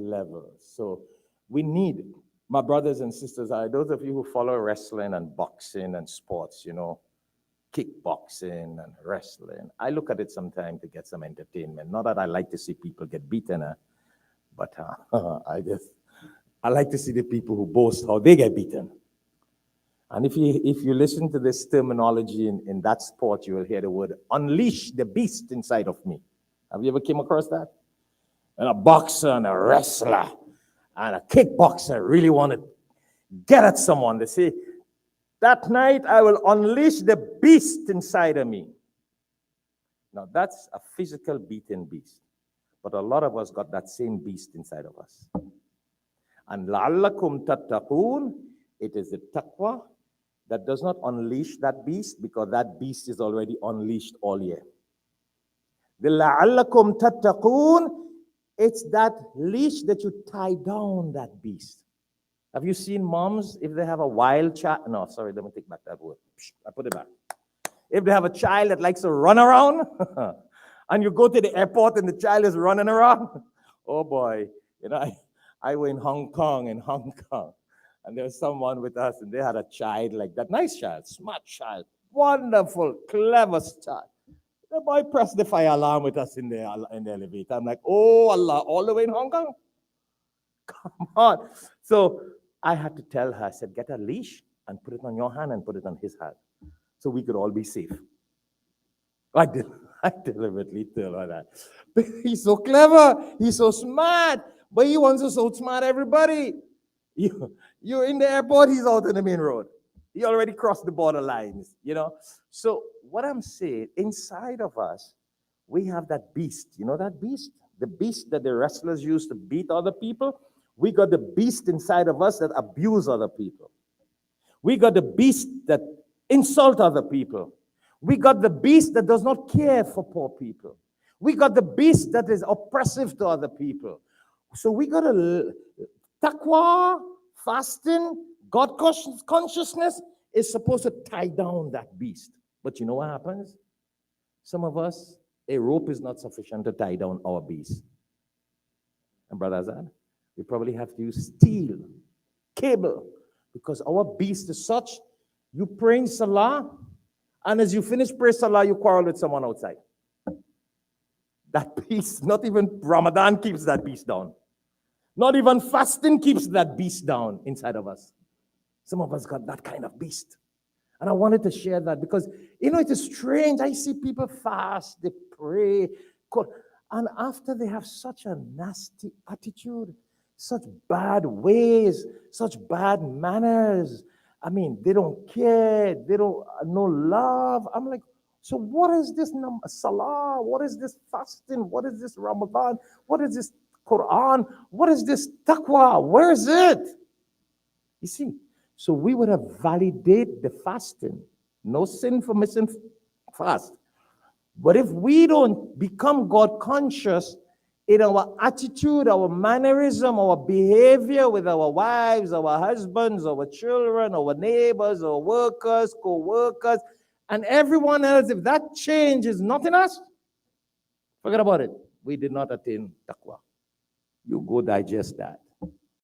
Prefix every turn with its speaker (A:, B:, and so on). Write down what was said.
A: level. So we need, my brothers and sisters, those of you who follow wrestling and boxing and sports, you know, kickboxing and wrestling. I look at it sometimes to get some entertainment. Not that I like to see people get beaten, but I like to see the people who boast how they get beaten. And if you listen to this terminology in that sport, you will hear the word unleash the beast inside of me. Have you ever came across that? And a boxer and a wrestler and a kickboxer really want to get at someone. They say, that night I will unleash the beast inside of me. Now that's a physical beaten beast. But a lot of us got that same beast inside of us. And la'allakum tattaqoon, it is the taqwa that does not unleash that beast, because that beast is already unleashed all year. The la'allakum tattaqoon, it's that leash that you tie down that beast. Have you seen moms, if they have a wild child? No, sorry, let me take back that word. I put it back. If they have a child that likes to run around, and you go to the airport and the child is running around, oh boy, you know, I were in Hong Kong, and there was someone with us, and they had a child like that, nice child, smart child, wonderful, clever child. The boy pressed the fire alarm with us in the elevator. I'm like, oh Allah, all the way in Hong Kong? Come on. So I had to tell her, I said, get a leash and put it on your hand and put it on his hand, so we could all be safe. I deliberately tell her that. But he's so clever, he's so smart, but he wants to so smart everybody. You're in the airport, he's out in the main road. He already crossed the border lines, you know. So what I'm saying, inside of us, we have that beast. You know that beast? The beast that the wrestlers used to beat other people. We got the beast inside of us that abuse other people. We got the beast that insult other people. We got the beast that does not care for poor people. We got the beast that is oppressive to other people. So we got a taqwa, fasting, God consciousness is supposed to tie down that beast. But you know what happens? Some of us, a rope is not sufficient to tie down our beast. And Brother Azad, we probably have to use steel, cable, because our beast is such, you pray in Salah, and as you finish prayer Salah, you quarrel with someone outside. That beast, not even Ramadan keeps that beast down. Not even fasting keeps that beast down inside of us. Some of us got that kind of beast. And I wanted to share that because, you know, it is strange. I see people fast, they pray, and after they have such a nasty attitude, such bad ways, such bad manners. I mean, they don't care, they don't no love. I'm like, so what is this Salah? What is this fasting? What is this Ramadan? What is this Quran? What is this taqwa? Where is it? You see, so we would have validated the fasting. No sin for missing fast. But if we don't become God conscious in our attitude, our mannerism, our behavior with our wives, our husbands, our children, our neighbors, our workers, co-workers, and everyone else, if that change is not in us, forget about it. We did not attain taqwa. You go digest that.